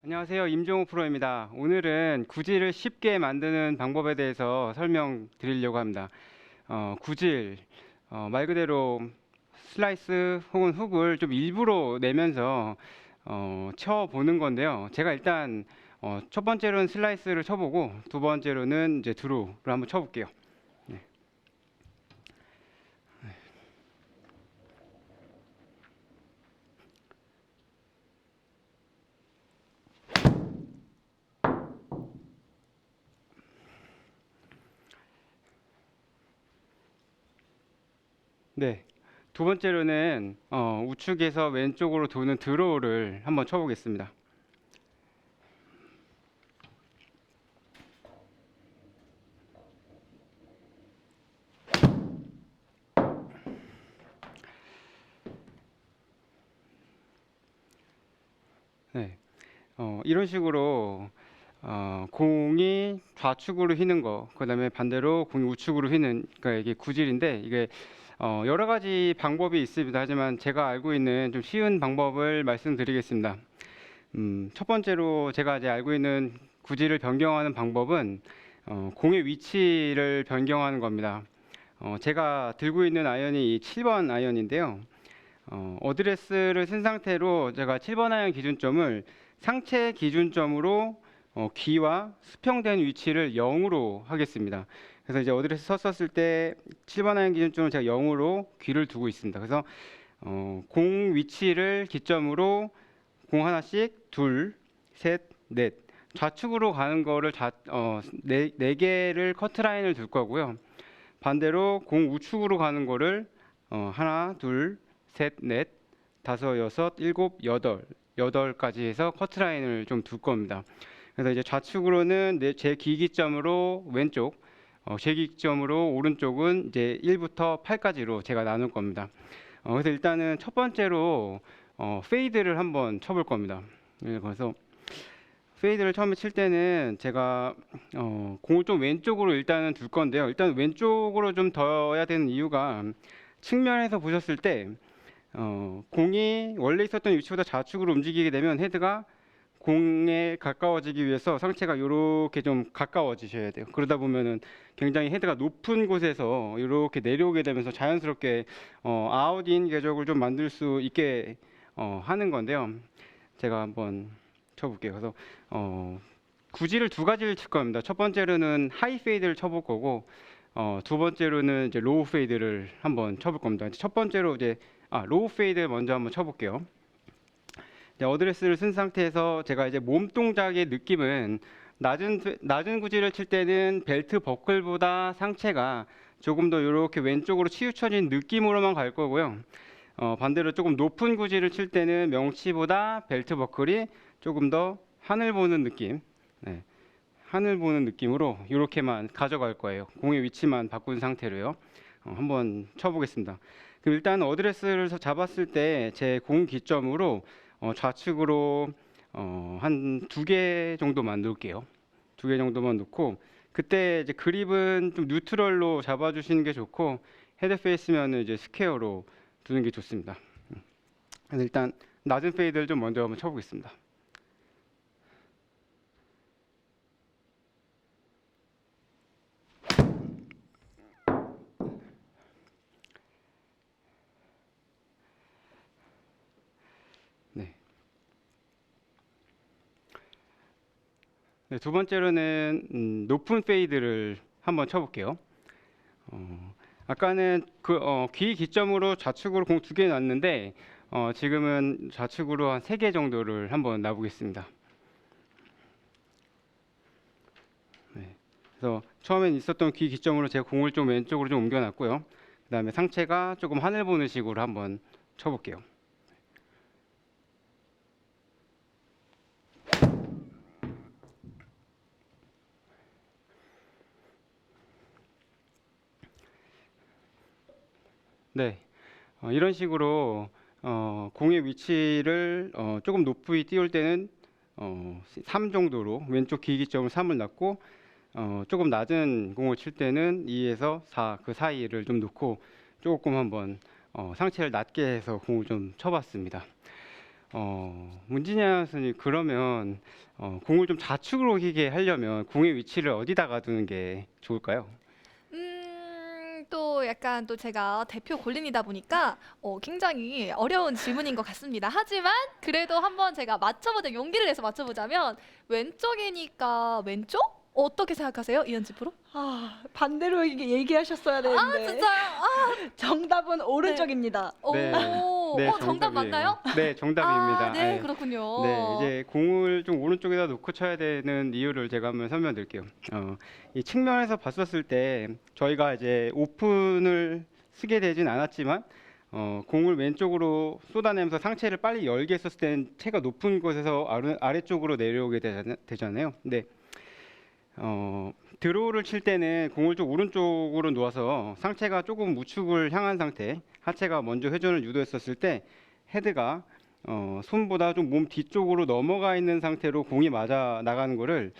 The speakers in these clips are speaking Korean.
안녕하세요. 임종호 프로입니다. 오늘은 구질을 쉽게 만드는 방법에 대해서 설명드리려고 합니다. 구질, 말 그대로 슬라이스 혹은 훅을 좀 일부러 내면서 쳐보는 건데요. 제가 일단 첫 번째로는 슬라이스를 쳐보고 두 번째로는 이제 드로우를 한번 쳐볼게요. 네. 네. 두 번째로는 우측에서 왼쪽으로 도는 드로우를 한번 쳐보겠습니다. 네. 이런 식으로 공이 좌측으로 휘는 거, 그다음에 반대로 공이 우측으로 휘는, 그러니까 이게 구질인데 이게 여러 가지 방법이 있습니다. 하지만 제가 알고 있는 좀 쉬운 방법을 말씀드리겠습니다. 첫 번째로 제가 이제 알고 있는 구질을 변경하는 방법은 공의 위치를 변경하는 겁니다. 제가 들고 있는 아이언이 7번 아이언인데요. 어드레스를 쓴 상태로 제가 7번 아이언 기준점을 상체 기준점으로 귀와 수평된 위치를 0으로 하겠습니다. 그래서 이제 어드레스 썼을 때 7번 아이언 기준점을 제가 0으로 귀를 두고 있습니다. 그래서 공 위치를 기점으로 공 하나씩 둘, 셋, 넷 좌측으로 가는 거를 네 개를 커트라인을 둘 거고요. 반대로 공 우측으로 가는 거를 하나, 둘, 셋, 넷, 다섯, 여섯, 일곱, 여덟까지 해서 커트라인을 좀 둘 겁니다. 그래서 이제 좌측으로는 제 기기점으로 왼쪽, 제 기기점으로 오른쪽은 이제 1부터 8까지로 제가 나눌 겁니다. 그래서 일단은 첫 번째로 페이드를 한번 쳐볼 겁니다. 그래서 페이드를 처음에 칠 때는 제가 공을 좀 왼쪽으로 일단은 둘 건데요. 일단 왼쪽으로 좀 둬야 되는 이유가 측면에서 보셨을 때 공이 원래 있었던 위치보다 좌측으로 움직이게 되면 헤드가 공에 가까워지기 위해서 상체가 이렇게 좀 가까워지셔야 돼요. 그러다 보면은 굉장히 헤드가 높은 곳에서 이렇게 내려오게 되면서 자연스럽게 아웃인 궤적을 좀 만들 수 있게 하는 건데요. 제가 한번 쳐볼게요. 그래서 구질을 두 가지를 칠 겁니다. 첫 번째로는 하이 페이드를 쳐볼 거고 두 번째로는 이제 로우 페이드를 한번 쳐볼 겁니다. 첫 번째로 이제 로우 페이드 먼저 한번 쳐볼게요. 어드레스를 쓴 상태에서 제가 이제 몸 동작의 느낌은 낮은 구질을 칠 때는 벨트 버클보다 상체가 조금 더 이렇게 왼쪽으로 치우쳐진 느낌으로만 갈 거고요. 반대로 조금 높은 구질을 칠 때는 명치보다 벨트 버클이 조금 더 하늘 보는 느낌, 네, 하늘 보는 느낌으로 이렇게만 가져갈 거예요. 공의 위치만 바꾼 상태로요. 한번 쳐보겠습니다. 그럼 일단 어드레스를 잡았을 때 제 공 기점으로 좌측으로 한 두 개 정도만 놓을게요. 두 개 정도만 놓고 그때 이제 그립은 좀 뉴트럴로 잡아주시는 게 좋고 헤드 페이스면은 이제 스퀘어로 두는 게 좋습니다. 그래서 일단 낮은 페이드를 좀 먼저 한번 쳐보겠습니다. 네. 네, 두 번째로는 높은 페이드를 한번 쳐볼게요. 아까는 귀 기점으로 좌측으로 공 두 개 놨는데 지금은 좌측으로 한 세 개 정도를 한번 놔보겠습니다. 네. 그래서 처음엔 있었던 귀 기점으로 제가 공을 좀 왼쪽으로 좀 옮겨놨고요. 그 다음에 상체가 조금 하늘 보는 식으로 한번 쳐볼게요. 네, 이런 식으로 공의 위치를 조금 높이 띄울 때는 3 정도로 왼쪽 기기점을 3을 놨고 조금 낮은 공을 칠 때는 2에서 4 그 사이를 좀 놓고 조금 한번 상체를 낮게 해서 공을 좀 쳐봤습니다. 문진이 아나운서님 그러면 공을 좀 좌측으로 휘게 하려면 공의 위치를 어디다가 두는 게 좋을까요? 또 약간 또 제가 대표 골린이다 보니까 굉장히 어려운 질문인 것 같습니다. 하지만 그래도 한번 제가 용기를 내서 맞춰보자면 왼쪽이니까 왼쪽? 어떻게 생각하세요, 이현지 프로? 반대로 얘기하셨어야 되는데. 진짜요? 정답은 오른쪽입니다. 네, 오, 네, 정답 정답이에요. 맞나요? 네, 정답입니다. 네, 예. 그렇군요. 네, 이제 공을 좀 오른쪽에다 놓고 쳐야 되는 이유를 제가 한번 설명드릴게요. 이 측면에서 봤었을 때 저희가 이제 오픈을 쓰게 되진 않았지만 공을 왼쪽으로 쏟아내면서 상체를 빨리 열게 했었을 때는 채가 높은 곳에서 아래쪽으로 내려오게 되잖아요. 근데 드로우를 칠 때는 공을 좀 오른쪽으로 놓아서 상체가 조금 우측을 향한 상태, 하체가 먼저 회전을 유도했었을 때 헤드가 손보다 좀 몸 뒤쪽으로 넘어가 있는 상태로 공이 맞아 나가는 거를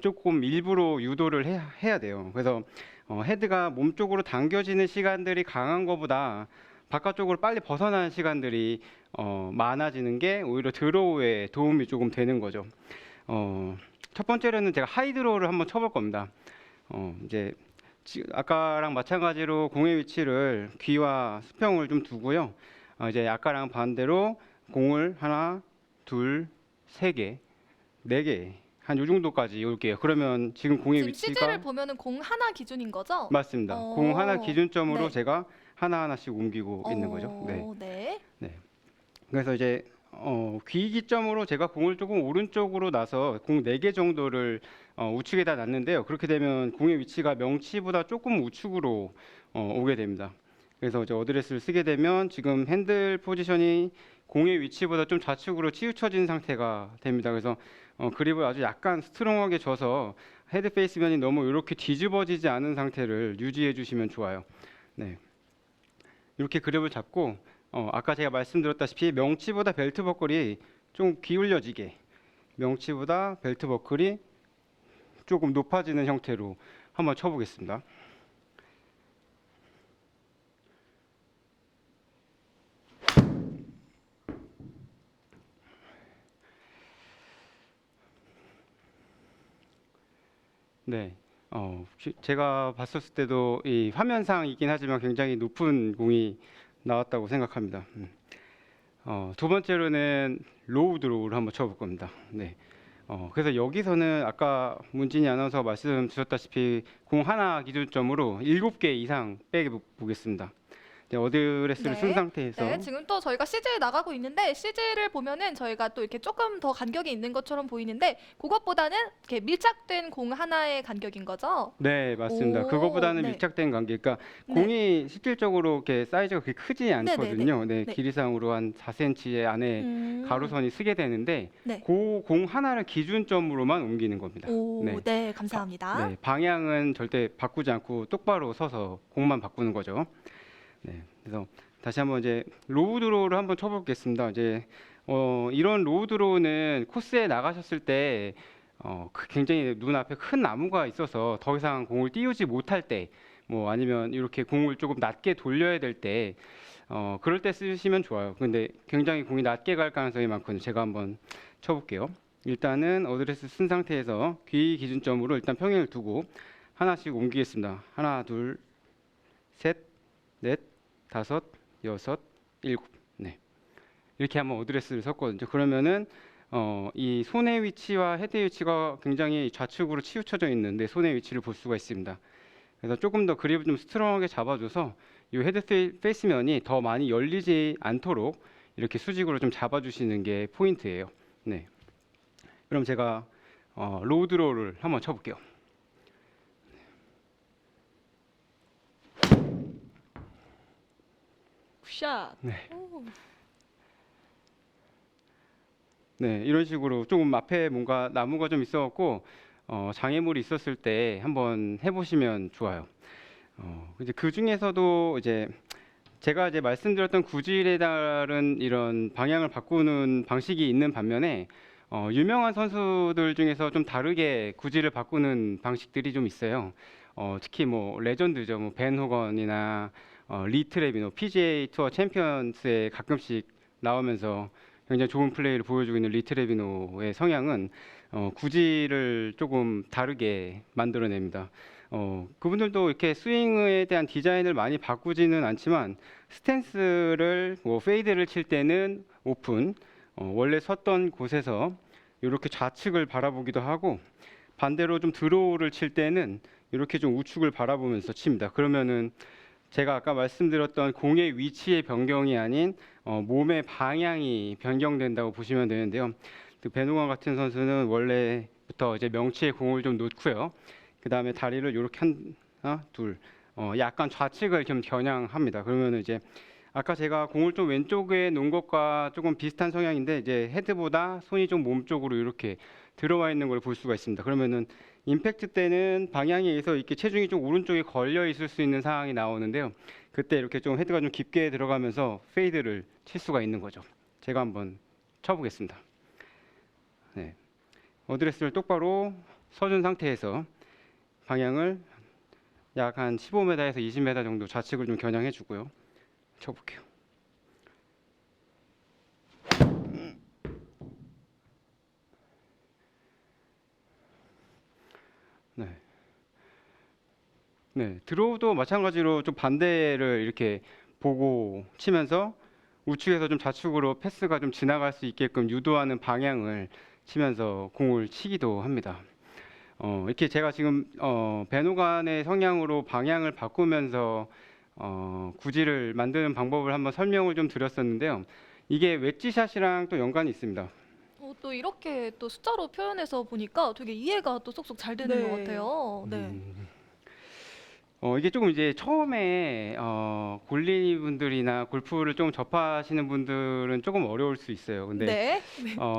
조금 일부러 유도를 해야 돼요. 그래서 헤드가 몸 쪽으로 당겨지는 시간들이 강한 것보다 바깥쪽으로 빨리 벗어나는 시간들이 많아지는 게 오히려 드로우에 도움이 조금 되는 거죠. 첫 번째로는 제가 하이드로우를 한번 쳐볼 겁니다. 이제 아까랑 마찬가지로 공의 위치를 귀와 수평을 좀 두고요. 이제 아까랑 반대로 공을 하나, 둘, 세 개, 네 개, 한 요 정도까지 올게요. 그러면 지금 공의 지금 CG를 위치가 보면은 공 하나 기준인 거죠? 맞습니다. 공 하나 기준점으로 네. 제가 하나하나씩 옮기고 있는 거죠. 네. 네. 네. 그래서 이제 귀 기점으로 제가 공을 조금 오른쪽으로 놔서 공 4개 정도를 우측에다 놨는데요. 그렇게 되면 공의 위치가 명치보다 조금 우측으로 오게 됩니다. 그래서 이제 어드레스를 쓰게 되면 지금 핸들 포지션이 공의 위치보다 좀 좌측으로 치우쳐진 상태가 됩니다. 그래서 그립을 아주 약간 스트롱하게 줘서 헤드 페이스면이 너무 이렇게 뒤집어지지 않은 상태를 유지해 주시면 좋아요. 네. 이렇게 그립을 잡고 아까 제가 말씀드렸다시피 명치보다 벨트 버클이 좀 기울여지게 명치보다 벨트 버클이 조금 높아지는 형태로 한번 쳐보겠습니다. 네, 제가 봤었을 때도 이 화면상이긴 하지만 굉장히 높은 공이 나왔다고 생각합니다. 두 번째로는 로우 드로우를 한번 쳐볼 겁니다. 네. 그래서 여기서는 아까 문진이 아나운서가 말씀 주셨다시피 공 하나 기준점으로 7개 이상 빼게 보겠습니다. 네, 어드레스를 쓴 네. 상태에서 네, 지금 또 저희가 CG 나가고 있는데 CG를 보면은 저희가 또 이렇게 조금 더 간격이 있는 것처럼 보이는데 그것보다는 이렇게 밀착된 공 하나의 간격인 거죠? 네, 맞습니다. 그거보다는 네. 밀착된 관계. 그러니까 네. 공이 실질적으로 이렇게 사이즈가 그렇게 크지 않거든요. 네, 네. 길이상으로 한 4cm의 안에 음. 가로선이 쓰게 되는데 네. 그 공 하나를 기준점으로만 옮기는 겁니다. 네. 네, 감사합니다. 네, 방향은 절대 바꾸지 않고 똑바로 서서 공만 바꾸는 거죠. 네, 그래서 다시 한번 이제 로우 드로우를 한번 쳐보겠습니다. 이제 이런 로우 드로우는 코스에 나가셨을 때 굉장히 눈앞에 큰 나무가 있어서 더 이상 공을 띄우지 못할 때, 뭐 아니면 이렇게 공을 조금 낮게 돌려야 될 때, 그럴 때 쓰시면 좋아요. 근데 굉장히 공이 낮게 갈 가능성이 많거든요. 제가 한번 쳐볼게요. 일단은 어드레스 쓴 상태에서 귀 기준점으로 일단 평행을 두고 하나씩 옮기겠습니다. 하나, 둘, 셋, 넷, 다섯, 여섯, 일곱. 네. 이렇게 한번 어드레스를 썼거든요. 그러면은 이 손의 위치와 헤드의 위치가 굉장히 좌측으로 치우쳐져 있는데 손의 위치를 볼 수가 있습니다. 그래서 조금 더 그립을 좀 스트롱하게 잡아줘서 이 헤드 페이스면이 더 많이 열리지 않도록 이렇게 수직으로 좀 잡아주시는 게 포인트예요. 네. 그럼 제가 로우 드로우를 한번 쳐볼게요. 굿샷. 네, 이런 식으로 조금 앞에 뭔가 나무가 좀 있어갖고 장애물이 있었을 때 한번 해보시면 좋아요. 이제 그 중에서도 이제 제가 이제 말씀드렸던 구질에 따른 이런 방향을 바꾸는 방식이 있는 반면에 유명한 선수들 중에서 좀 다르게 구질을 바꾸는 방식들이 좀 있어요. 특히 뭐 레전드죠, 뭐 벤 호건이나 리 트레비노 PGA 투어 챔피언스에 가끔씩 나오면서 굉장히 좋은 플레이를 보여주고 있는 리트레비노의 성향은 구질을 조금 다르게 만들어냅니다. 그분들도 이렇게 스윙에 대한 디자인을 많이 바꾸지는 않지만 스탠스를 뭐 페이드를 칠 때는 오픈, 원래 섰던 곳에서 이렇게 좌측을 바라보기도 하고 반대로 좀 드로우를 칠 때는 이렇게 좀 우측을 바라보면서 칩니다. 그러면은 제가 아까 말씀드렸던 공의 위치의 변경이 아닌 몸의 방향이 변경된다고 보시면 되는데요. 그 베누건 같은 선수는 원래부터 이제 명치에 공을 좀 놓고요. 그 다음에 다리를 이렇게 하나, 둘, 약간 좌측을 좀 겨냥합니다. 그러면 이제 아까 제가 공을 좀 왼쪽에 놓은 것과 조금 비슷한 성향인데 이제 헤드보다 손이 좀 몸 쪽으로 이렇게 들어와 있는 걸 볼 수가 있습니다. 그러면은 임팩트 때는 방향에 의해서 이렇게 체중이 좀 오른쪽에 걸려 있을 수 있는 상황이 나오는데요. 그때 이렇게 좀 헤드가 좀 깊게 들어가면서 페이드를 칠 수가 있는 거죠. 제가 한번 쳐보겠습니다. 네. 어드레스를 똑바로 서준 상태에서 방향을 약 한 15m에서 20m 정도 좌측을 좀 겨냥해 주고요. 쳐볼게요. 네. 네, 드로우도 마찬가지로 좀 반대를 이렇게 보고 치면서 우측에서 좀 좌측으로 패스가 좀 지나갈 수 있게끔 유도하는 방향을 치면서 공을 치기도 합니다. 이렇게 제가 지금 베누간의 성향으로 방향을 바꾸면서 구질을 만드는 방법을 한번 설명을 좀 드렸었는데요. 이게 웨지샷이랑 또 연관이 있습니다. 또 이렇게 또 숫자로 표현해서 보니까 되게 이해가 또 쏙쏙 잘 되는 네. 것 같아요. 네. 이게 조금 이제 처음에 골리 분들이나 골프를 좀 접하시는 분들은 조금 어려울 수 있어요. 근데 네.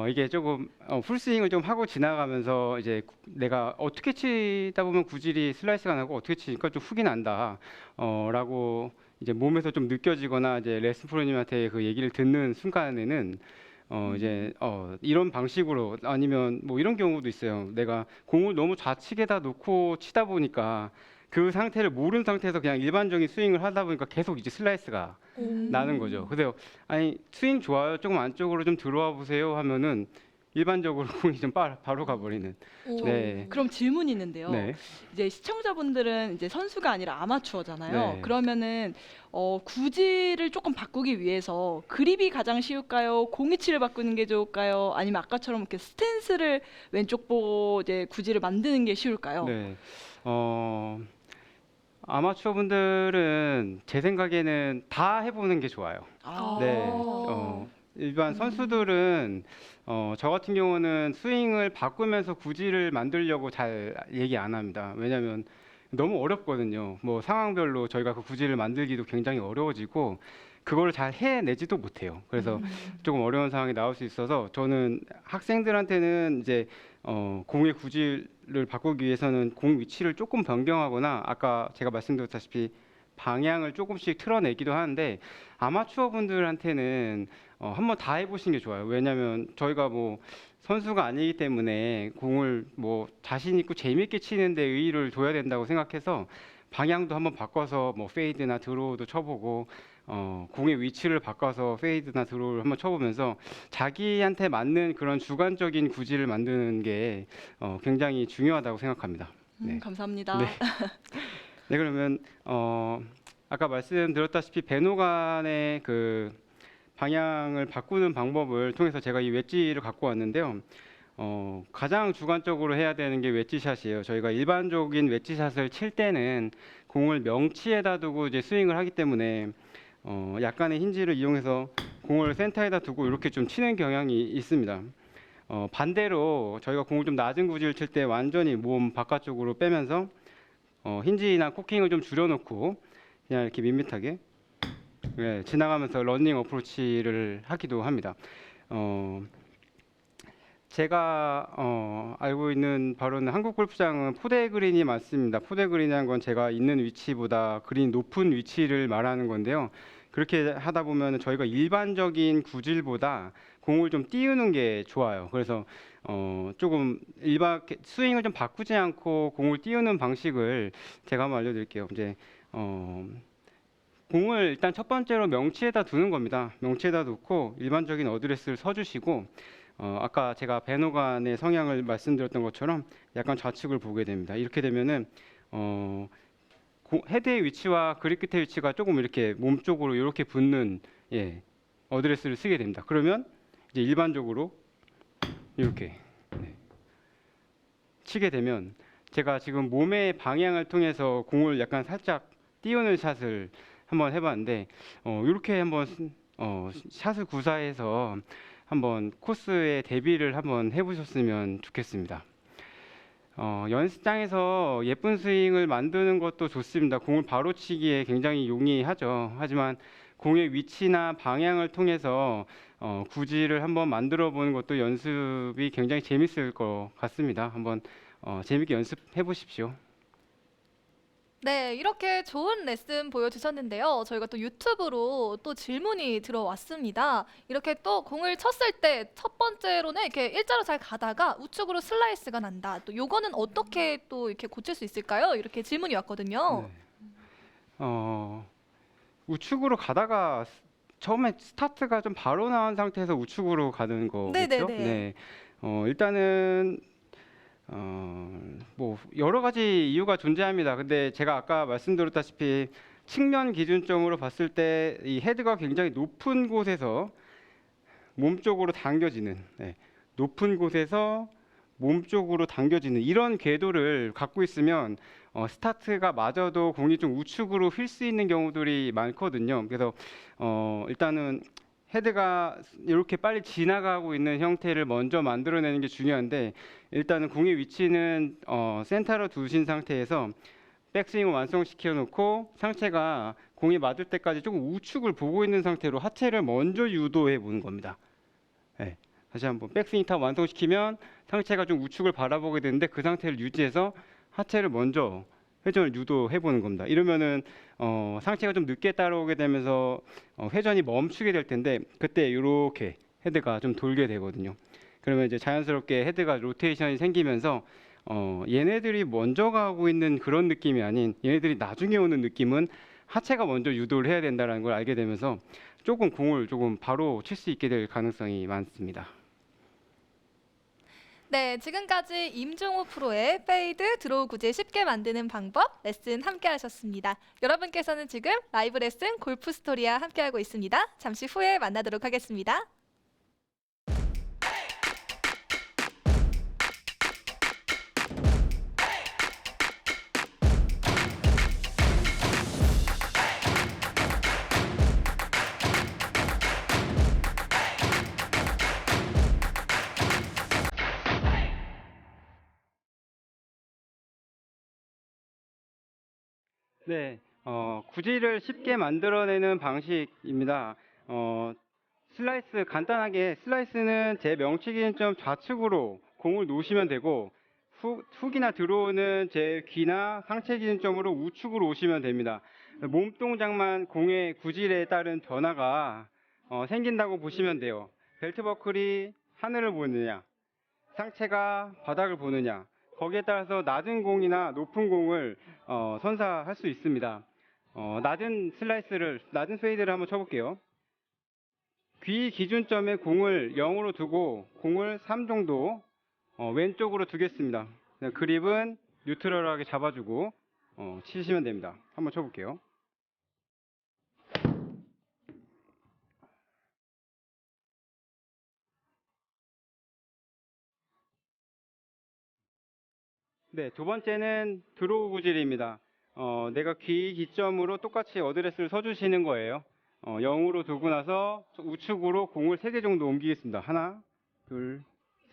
이게 조금 풀스윙을 좀 하고 지나가면서 이제 내가 어떻게 치다 보면 구질이 슬라이스가 나고 어떻게 치니까 좀 훅이 난다 라고 이제 몸에서 좀 느껴지거나 이제 레슨 프로님한테 그 얘기를 듣는 순간에는 이제 이런 방식으로 아니면 뭐 이런 경우도 있어요. 내가 공을 너무 좌측에다 놓고 치다 보니까 그 상태를 모르는 상태에서 그냥 일반적인 스윙을 하다 보니까 계속 이제 슬라이스가 나는 거죠. 그래서 아니 스윙 좋아요. 조금 안쪽으로 좀 들어와 보세요 하면은 일반적으로 공이 좀 바로 가버리는. 오. 네. 그럼 질문이 있는데요. 네. 이제 시청자분들은 이제 선수가 아니라 아마추어잖아요. 네. 그러면은 구질을 조금 바꾸기 위해서 그립이 가장 쉬울까요? 공위치를 바꾸는 게 좋을까요? 아니면 아까처럼 이렇게 스탠스를 왼쪽 보고 이제 구질을 만드는 게 쉬울까요? 네. 아마추어 분들은 제 생각에는 다 해보는 게 좋아요. 아. 네. 일반 선수들은 저 같은 경우는 스윙을 바꾸면서 구질을 만들려고 잘 얘기 안 합니다. 왜냐하면 너무 어렵거든요. 뭐 상황별로 저희가 그 구질을 만들기도 굉장히 어려워지고 그거를 잘 해내지도 못해요. 그래서 조금 어려운 상황이 나올 수 있어서 저는 학생들한테는 이제 공의 구질을 바꾸기 위해서는 공 위치를 조금 변경하거나 아까 제가 말씀드렸다시피 방향을 조금씩 틀어내기도 하는데 아마추어 분들한테는 한번 다 해보시는 게 좋아요. 왜냐하면 저희가 뭐 선수가 아니기 때문에 공을 뭐 자신 있고 재미있게 치는데 의의를 둬야 된다고 생각해서 방향도 한번 바꿔서 뭐 페이드나 드로우도 쳐보고 공의 위치를 바꿔서 페이드나 드로우를 한번 쳐보면서 자기한테 맞는 그런 주관적인 구질을 만드는 게 굉장히 중요하다고 생각합니다. 네. 감사합니다. 네. 네, 그러면 아까 말씀드렸다시피 베누간의 그 방향을 바꾸는 방법을 통해서 제가 이 웨지를 갖고 왔는데요. 가장 주관적으로 해야 되는 게 웨지샷이에요. 저희가 일반적인 웨지샷을 칠 때는 공을 명치에다 두고 이제 스윙을 하기 때문에 약간의 힌지를 이용해서 공을 센터에다 두고 이렇게 좀 치는 경향이 있습니다. 반대로 저희가 공을 좀 낮은 구질을 칠 때 완전히 몸 바깥쪽으로 빼면서 힌지나 코킹을 좀 줄여놓고 그냥 이렇게 밋밋하게 지나가면서 러닝 어프로치를 하기도 합니다. 제가 알고 있는 바로는 한국 골프장은 포대 그린이 맞습니다. 포대 그린이라는 건 제가 있는 위치보다 그린 높은 위치를 말하는 건데요. 그렇게 하다 보면 저희가 일반적인 구질보다 공을 좀 띄우는 게 좋아요. 그래서 조금 스윙을 좀 바꾸지 않고 공을 띄우는 방식을 제가 한번 알려드릴게요. 이제 공을 일단 첫 번째로 명치에다 두는 겁니다. 명치에다 놓고 일반적인 어드레스를 서주시고 아까 제가 배노간의 성향을 말씀드렸던 것처럼 약간 좌측을 보게 됩니다. 이렇게 되면은 헤드의 위치와 그립 끝의 위치가 조금 이렇게 몸 쪽으로 이렇게 붙는 어드레스를 쓰게 됩니다. 그러면 이제 일반적으로 이렇게 치게 되면 제가 지금 몸의 방향을 통해서 공을 약간 살짝 띄우는 샷을 한번 해봤는데 이렇게 한번 샷을 구사해서 한번 코스에 대비를 한번 해보셨으면 좋겠습니다. 연습장에서 예쁜 스윙을 만드는 것도 좋습니다. 공을 바로 치기에 굉장히 용이하죠. 하지만 공의 위치나 방향을 통해서 구질을 한번 만들어 보는 것도 연습이 굉장히 재밌을 것 같습니다. 한번 재밌게 연습해 보십시오. 네, 이렇게 좋은 레슨 보여주셨는데요. 저희가 또 유튜브로 또 질문이 들어왔습니다. 이렇게 또 공을 쳤을 때 첫 번째로는 이렇게 일자로 잘 가다가 우측으로 슬라이스가 난다. 또 요거는 어떻게 또 이렇게 고칠 수 있을까요? 이렇게 질문이 왔거든요. 네. 우측으로 가다가 처음에 스타트가 좀 바로 나온 상태에서 우측으로 가는 거겠죠? 네네네. 네. 일단은 뭐 여러 가지 이유가 존재합니다. 근데 제가 아까 말씀드렸다시피 측면 기준점으로 봤을 때 이 헤드가 굉장히 높은 곳에서 몸 쪽으로 당겨지는, 높은 곳에서 몸 쪽으로 당겨지는 이런 궤도를 갖고 있으면 스타트가 맞아도 공이 좀 우측으로 휠 수 있는 경우들이 많거든요. 그래서 일단은 헤드가 이렇게 빨리 지나가고 있는 형태를 먼저 만들어내는 게 중요한데 일단은 공의 위치는 센터로 두신 상태에서 백스윙을 완성시켜 놓고 상체가 공이 맞을 때까지 조금 우측을 보고 있는 상태로 하체를 먼저 유도해 보는 겁니다. 네. 다시 한번 백스윙 탑 완성시키면 상체가 좀 우측을 바라보게 되는데 그 상태를 유지해서 하체를 먼저 회전을 유도해 보는 겁니다. 이러면은 상체가 좀 늦게 따라오게 되면서 회전이 멈추게 될 텐데 그때 이렇게 헤드가 좀 돌게 되거든요. 그러면 이제 자연스럽게 헤드가 로테이션이 생기면서 얘네들이 먼저 가고 있는 그런 느낌이 아닌 얘네들이 나중에 오는 느낌은 하체가 먼저 유도를 해야 된다는 걸 알게 되면서 조금 공을 조금 바로 칠 수 있게 될 가능성이 많습니다. 네, 지금까지 임종우 프로의 페이드 드로우 구질 쉽게 만드는 방법 레슨 함께 하셨습니다. 여러분께서는 지금 라이브 레슨 골프 스토리와 함께하고 있습니다. 잠시 후에 만나도록 하겠습니다. 네, 구질을 쉽게 만들어내는 방식입니다. 슬라이스 간단하게 슬라이스는 제 명치 기준점 좌측으로 공을 놓으시면 되고 훅이나 들어오는 제 귀나 상체 기준점으로 우측으로 오시면 됩니다. 몸 동작만 공의 구질에 따른 변화가 생긴다고 보시면 돼요. 벨트 버클이 하늘을 보느냐, 상체가 바닥을 보느냐, 거기에 따라서 낮은 공이나 높은 공을 선사할 수 있습니다. 낮은 페이드를 한번 쳐볼게요. 귀 기준점에 공을 0으로 두고 공을 3 정도 왼쪽으로 두겠습니다. 그립은 뉴트럴하게 잡아주고 치시면 됩니다. 한번 쳐볼게요. 네, 두 번째는 드로우 구질입니다. 내가 귀 기점으로 똑같이 어드레스를 서주시는 거예요. 0으로 두고 나서 우측으로 공을 3개 정도 옮기겠습니다. 하나, 둘,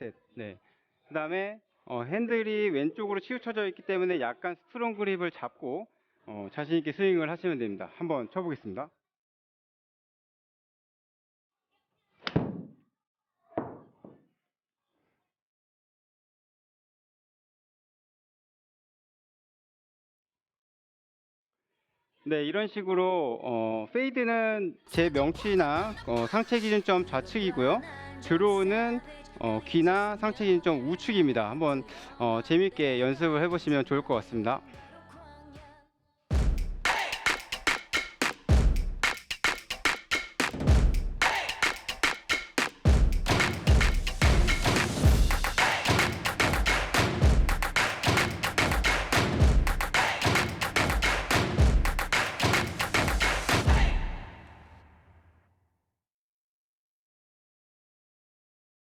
셋. 네. 그 다음에 핸들이 왼쪽으로 치우쳐져 있기 때문에 약간 스트롱 그립을 잡고 자신 있게 스윙을 하시면 됩니다. 한번 쳐보겠습니다. 네, 이런 식으로 페이드는 제 명치나 상체 기준점 좌측이고요. 드로우는 귀나 상체 기준점 우측입니다. 한번 재밌게 연습을 해보시면 좋을 것 같습니다.